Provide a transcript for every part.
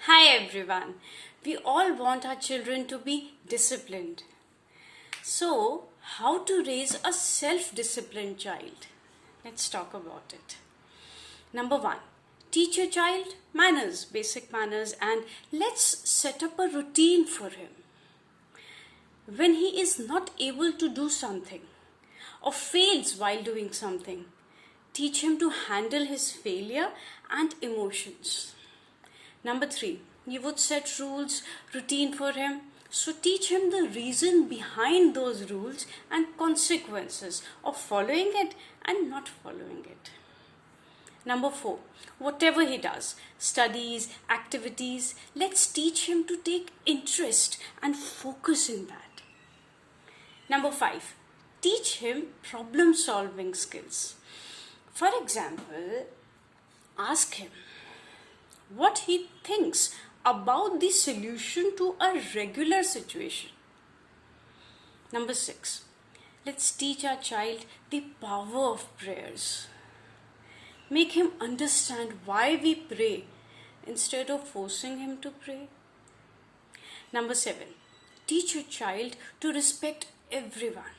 Hi everyone. We all want our children to be disciplined. So, how to raise a self-disciplined child? Let's talk about it. Number 1. Teach your child manners, basic manners, and let's set up a routine for him. When he is not able to do something or fails while doing something, teach him to handle his failure and emotions. Number 3, you would set rules, routine for him. So teach him the reason behind those rules and consequences of following it and not following it. Number 4, whatever he does, studies, activities, let's teach him to take interest and focus in that. Number 5, teach him problem solving skills. For example, ask him what he thinks about the solution to a regular situation. Number 6, let's teach our child the power of prayers. Make him understand why we pray instead of forcing him to pray. Number 7, teach your child to respect everyone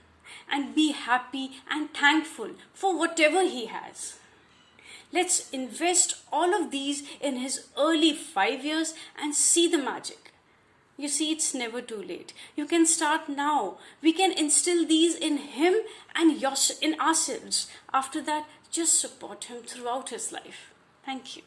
and be happy and thankful for whatever he has. Let's invest all of these in his early 5 years and see the magic. You see, it's never too late. You can start now. We can instill these in him and in ourselves. After that, just support him throughout his life. Thank you.